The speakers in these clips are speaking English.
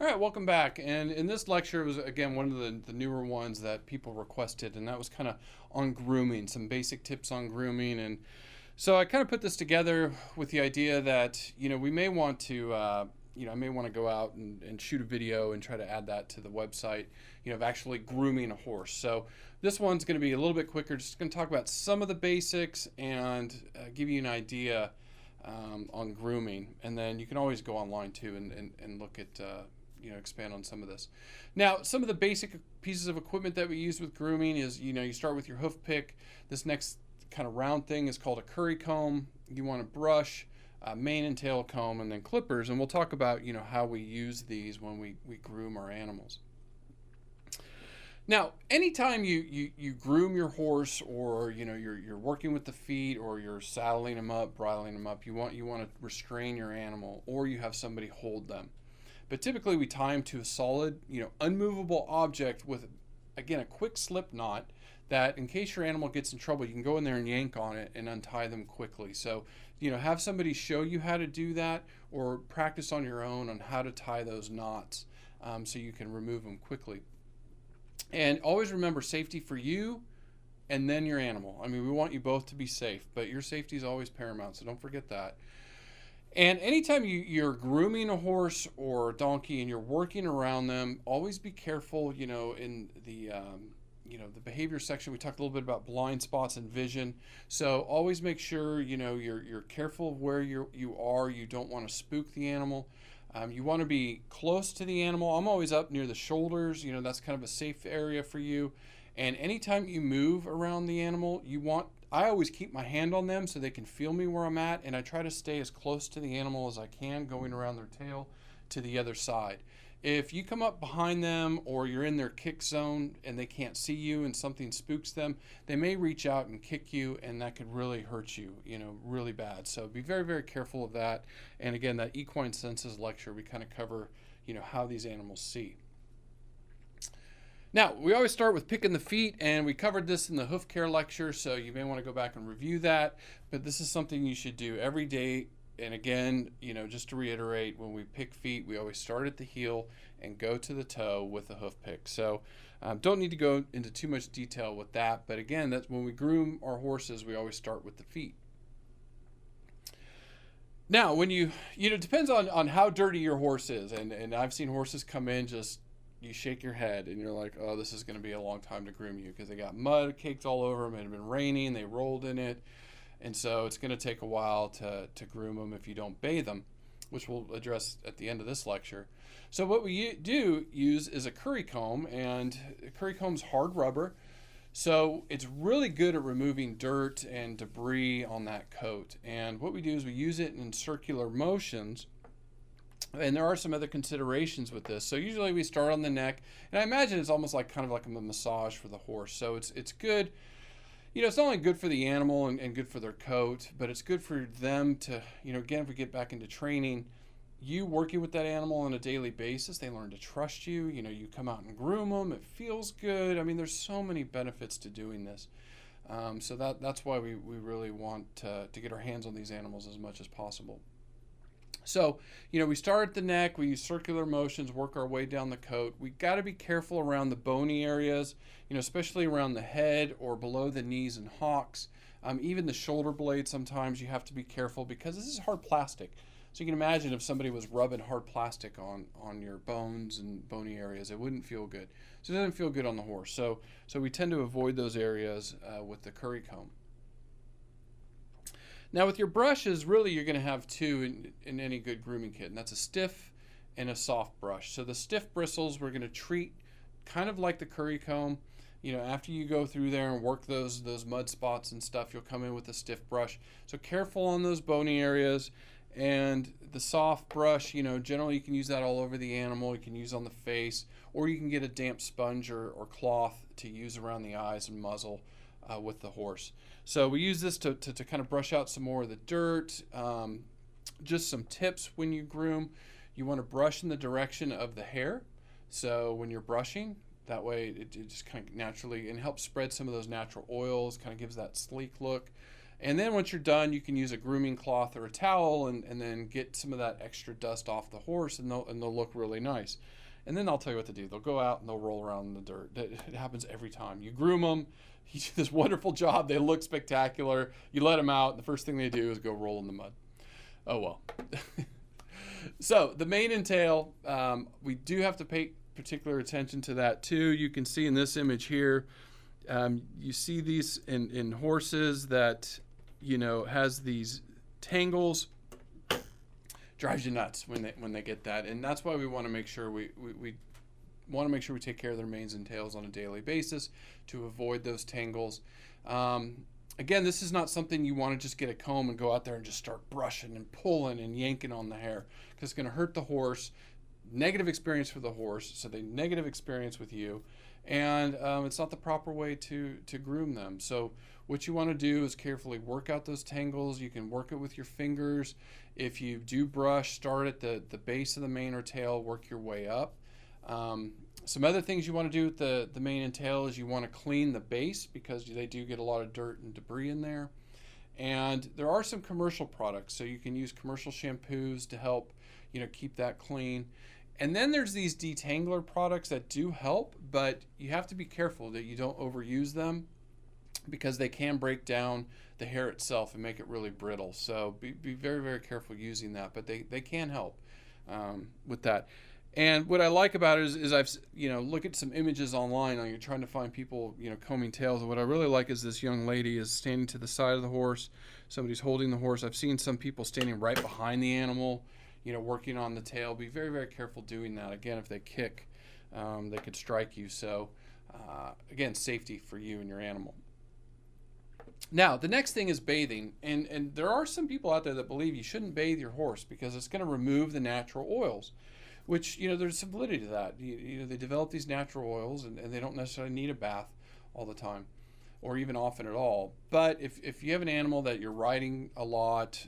All right, welcome back. And in this lecture was again one of the newer ones that people requested, and that was kind of on grooming, some basic tips on grooming. And so I kind of put this together with the idea that we may want to I may want to go out and shoot a video and try to add that to the website, of actually grooming a horse. So this one's going to be a little bit quicker. Just going to talk about some of the basics and give you an idea on grooming, and then you can always go online too and look at expand on some of this. Now, some of the basic pieces of equipment that we use with grooming is you start with your hoof pick. This next kind of round thing is called a curry comb. You want a brush, mane and tail comb, and then clippers, and we'll talk about how we use these when we groom our animals. Now, anytime you groom your horse, or you're working with the feet, or you're saddling them up, bridling them up, you want to restrain your animal, or you have somebody hold them. But typically we tie them to a solid, unmovable object with, again, a quick slip knot that in case your animal gets in trouble, you can go in there and yank on it and untie them quickly. So, have somebody show you how to do that, or practice on your own on how to tie those knots so you can remove them quickly. And always remember, safety for you and then your animal. I mean, we want you both to be safe, but your safety is always paramount, so don't forget that. And anytime you're grooming a horse or a donkey and you're working around them, always be careful, in the behavior section, we talked a little bit about blind spots and vision. So always make sure, you're careful of where you are. You don't want to spook the animal. You want to be close to the animal. I'm always up near the shoulders. That's kind of a safe area for you. And anytime you move around the animal, I always keep my hand on them so they can feel me where I'm at, and I try to stay as close to the animal as I can, going around their tail to the other side. If you come up behind them, or you're in their kick zone and they can't see you and something spooks them, they may reach out and kick you, and that could really hurt you, really bad. So be very, very careful of that. And again, that equine senses lecture, we kind of cover, how these animals see. Now, we always start with picking the feet, and we covered this in the hoof care lecture, so you may want to go back and review that. But this is something you should do every day. And again, just to reiterate, when we pick feet, we always start at the heel and go to the toe with the hoof pick. So don't need to go into too much detail with that. But again, that's when we groom our horses, we always start with the feet. Now, when it depends on how dirty your horse is. And I've seen horses come in, you shake your head and you're like, oh, this is going to be a long time to groom you, because they got mud caked all over them. It had been raining, they rolled in it. And so it's going to take a while to groom them if you don't bathe them, which we'll address at the end of this lecture. So what we do use is a curry comb, and a curry comb's hard rubber. So it's really good at removing dirt and debris on that coat. And what we do is we use it in circular motions. And there are some other considerations with this. So usually we start on the neck, and I imagine it's almost kind of like a massage for the horse. So it's good. It's not only good for the animal and good for their coat, but it's good for them to, again, if we get back into training, you working with that animal on a daily basis, they learn to trust you. You come out and groom them. It feels good. I mean, there's so many benefits to doing this. So that's why we really want to get our hands on these animals as much as possible. So, we start at the neck, we use circular motions, work our way down the coat. We got to be careful around the bony areas, especially around the head or below the knees and hocks. Even the shoulder blades, sometimes you have to be careful, because this is hard plastic. So you can imagine if somebody was rubbing hard plastic on your bones and bony areas, it wouldn't feel good. So it doesn't feel good on the horse. So we tend to avoid those areas with the curry comb. Now with your brushes, really you're going to have two in any good grooming kit, and that's a stiff and a soft brush. So the stiff bristles we're going to treat kind of like the curry comb. After you go through there and work those mud spots and stuff, you'll come in with a stiff brush. So careful on those bony areas. And the soft brush, generally you can use that all over the animal. You can use on the face, or you can get a damp sponge or cloth to use around the eyes and muzzle with the horse. So we use this to kind of brush out some more of the dirt. Just some tips when you groom. You want to brush in the direction of the hair. So when you're brushing, that way it just kind of naturally, and helps spread some of those natural oils, kind of gives that sleek look. And then once you're done, you can use a grooming cloth or a towel and then get some of that extra dust off the horse, and they'll look really nice. And then I'll tell you what to do. They'll go out and they'll roll around in the dirt. It happens every time. You groom them, you do this wonderful job. They look spectacular. You let them out, and the first thing they do is go roll in the mud. Oh, well. So the mane and tail, we do have to pay particular attention to that too. You can see in this image here, you see these in horses that, has these tangles. Drives you nuts when they get that, and that's why we want to make sure we want to make sure we take care of their manes and tails on a daily basis to avoid those tangles. Again, this is not something you want to just get a comb and go out there and just start brushing and pulling and yanking on the hair, because it's going to hurt the horse. Negative experience for the horse, so they negative experience with you, and it's not the proper way to groom them. So what you want to do is carefully work out those tangles. You can work it with your fingers. If you do brush, start at the base of the mane or tail, work your way up. Some other things you want to do with the mane and tail is you want to clean the base, because they do get a lot of dirt and debris in there. And there are some commercial products, so you can use commercial shampoos to help keep that clean. And then there's these detangler products that do help, but you have to be careful that you don't overuse them, because they can break down the hair itself and make it really brittle. So be very, very careful using that, but they can help with that. And what I like about it is I've look at some images online. You're trying to find people combing tails, and what I really like is this young lady is standing to the side of the horse. Somebody's holding the horse. I've seen some people standing right behind the animal, working on the tail. Be very, very careful doing that. Again, if they kick, they could strike you. So again, safety for you and your animal. Now, the next thing is bathing, and there are some people out there that believe you shouldn't bathe your horse because it's going to remove the natural oils, which, there's some validity to that. They develop these natural oils, and they don't necessarily need a bath all the time or even often at all. But if you have an animal that you're riding a lot,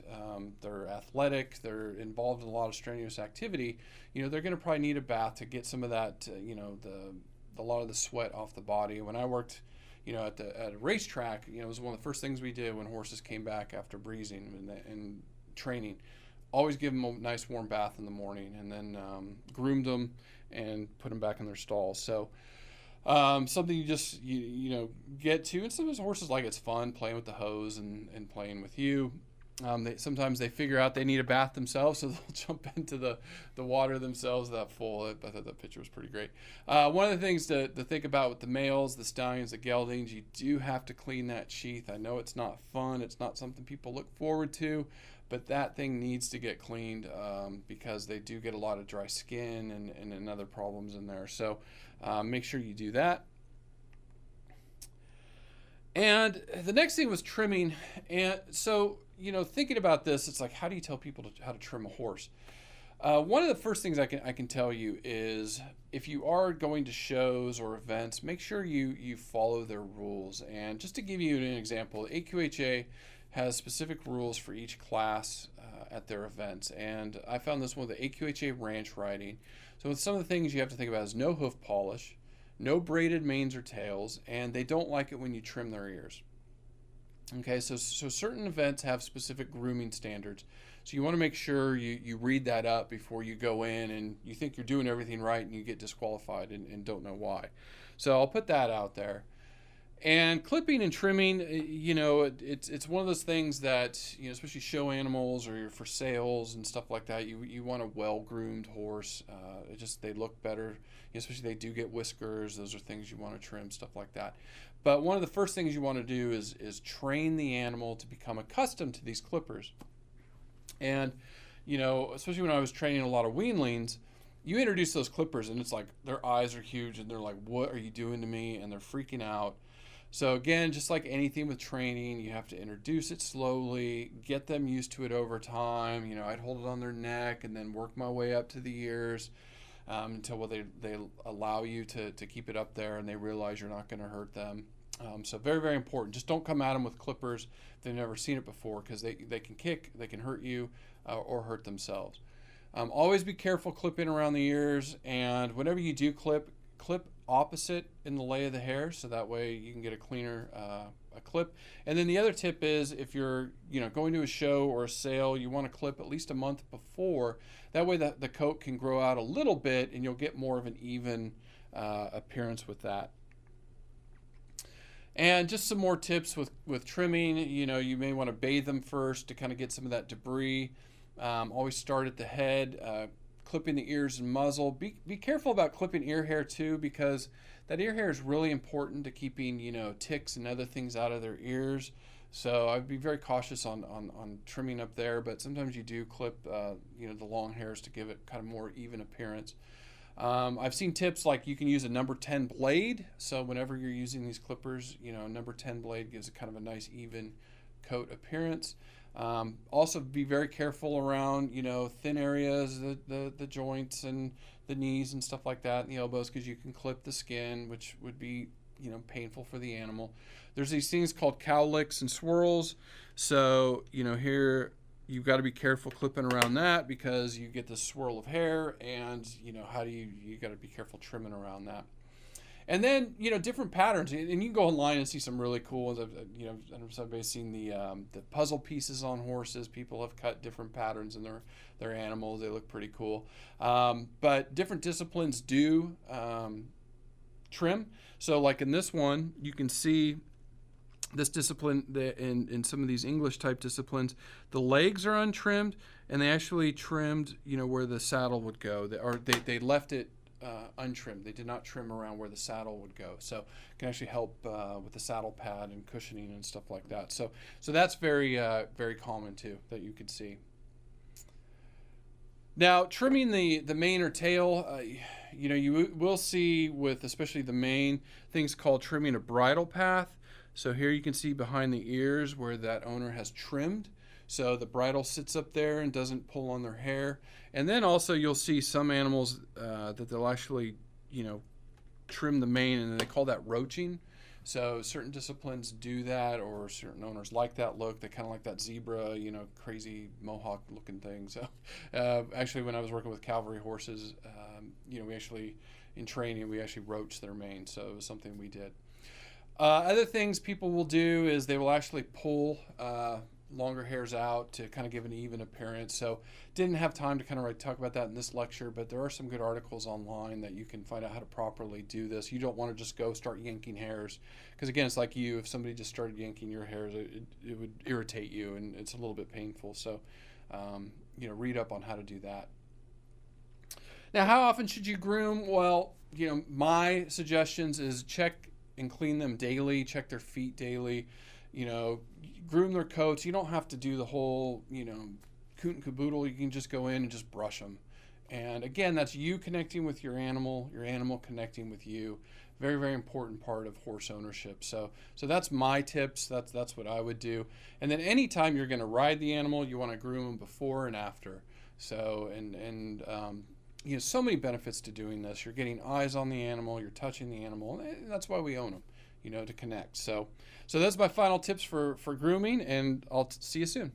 they're athletic, they're involved in a lot of strenuous activity, they're going to probably need a bath to get some of that, a lot of the sweat off the body. When I worked at a racetrack, it was one of the first things we did when horses came back after breezing and training. Always give them a nice warm bath in the morning, and then groomed them and put them back in their stalls. So something you just get to, and sometimes horses like it's fun playing with the hose and playing with you. Sometimes they figure out they need a bath themselves, so they'll jump into the water themselves. That full, I thought that picture was pretty great. One of the things to think about with the males, the stallions, the geldings, you do have to clean that sheath. I know it's not fun. It's not something people look forward to, but that thing needs to get cleaned because they do get a lot of dry skin and other problems in there. So make sure you do that. And the next thing was trimming. And so, thinking about this, it's like, how do you tell people how to trim a horse? One of the first things I can tell you is, if you are going to shows or events, make sure you follow their rules. And just to give you an example, AQHA has specific rules for each class at their events. And I found this one with the AQHA ranch riding. So with some of the things you have to think about is no hoof polish, no braided manes or tails, and they don't like it when you trim their ears. Okay, so certain events have specific grooming standards. So you want to make sure you read that up before you go in and you think you're doing everything right and you get disqualified and don't know why. So I'll put that out there. And clipping and trimming, it's one of those things that, especially show animals or for sales and stuff like that, you want a well-groomed horse. They look better, especially they do get whiskers. Those are things you want to trim, stuff like that. But one of the first things you want to do is train the animal to become accustomed to these clippers. And, especially when I was training a lot of weanlings, you introduce those clippers and it's like their eyes are huge and they're like, what are you doing to me? And they're freaking out. So again, just like anything with training, you have to introduce it slowly, get them used to it over time. I'd hold it on their neck and then work my way up to the ears until they allow you to keep it up there and they realize you're not going to hurt them. So very, very important. Just don't come at them with clippers if they've never seen it before, because they can kick, they can hurt you or hurt themselves. Always be careful clipping around the ears, and whenever you do clip opposite in the lay of the hair, so that way you can get a cleaner a clip. And then the other tip is if you're going to a show or a sale, you want to clip at least a month before. That way the coat can grow out a little bit and you'll get more of an even appearance with that. And just some more tips with trimming. You may want to bathe them first to kind of get some of that debris. Always start at the head. Clipping the ears and muzzle. Be careful about clipping ear hair too, because that ear hair is really important to keeping ticks and other things out of their ears. So I'd be very cautious on trimming up there, but sometimes you do clip the long hairs to give it kind of more even appearance. I've seen tips like you can use a number 10 blade. So whenever you're using these clippers, number 10 blade gives it kind of a nice even coat appearance. Also be very careful around thin areas, the joints and the knees and stuff like that, and the elbows, because you can clip the skin, which would be painful for the animal. There's these things called cowlicks and swirls. So here you've got to be careful clipping around that, because you get the swirl of hair, and how do you got to be careful trimming around that. And then different patterns, and you can go online and see some really cool ones. I don't know if everybody's seen the puzzle pieces on horses. People have cut different patterns in their animals. They look pretty cool. But different disciplines do trim. So like in this one, you can see this discipline in some of these English type disciplines, the legs are untrimmed, and they actually trimmed where the saddle would go, or they left it untrimmed. They did not trim around where the saddle would go, so it can actually help with the saddle pad and cushioning and stuff like that. So that's very very common too, that you can see. Now, trimming the mane or tail, you will see with especially the mane things called trimming a bridle path. So here you can see behind the ears where that owner has trimmed. So the bridle sits up there and doesn't pull on their hair. And then also you'll see some animals that they'll actually, trim the mane, and they call that roaching. So certain disciplines do that, or certain owners like that look. They kind of like that zebra, crazy mohawk looking thing. So actually when I was working with cavalry horses, we actually, in training, we actually roached their mane. So it was something we did. Other things people will do is they will actually pull longer hairs out to kind of give an even appearance. So didn't have time to kind of talk about that in this lecture, but there are some good articles online that you can find out how to properly do this. You don't want to just go start yanking hairs, because again, it's like if somebody just started yanking your hairs, it would irritate you, and it's a little bit painful. So read up on how to do that. Now, how often should you groom? Well, my suggestions is check and clean them daily, check their feet daily, groom their coats. You don't have to do the whole, coot and caboodle. You can just go in and just brush them. And again, that's you connecting with your animal connecting with you. Very, very important part of horse ownership. So that's my tips. That's what I would do. And then anytime you're going to ride the animal, you want to groom them before and after. So, so many benefits to doing this. You're getting eyes on the animal, you're touching the animal, and that's why we own them, to connect. So that's my final tips for grooming, and I'll see you soon.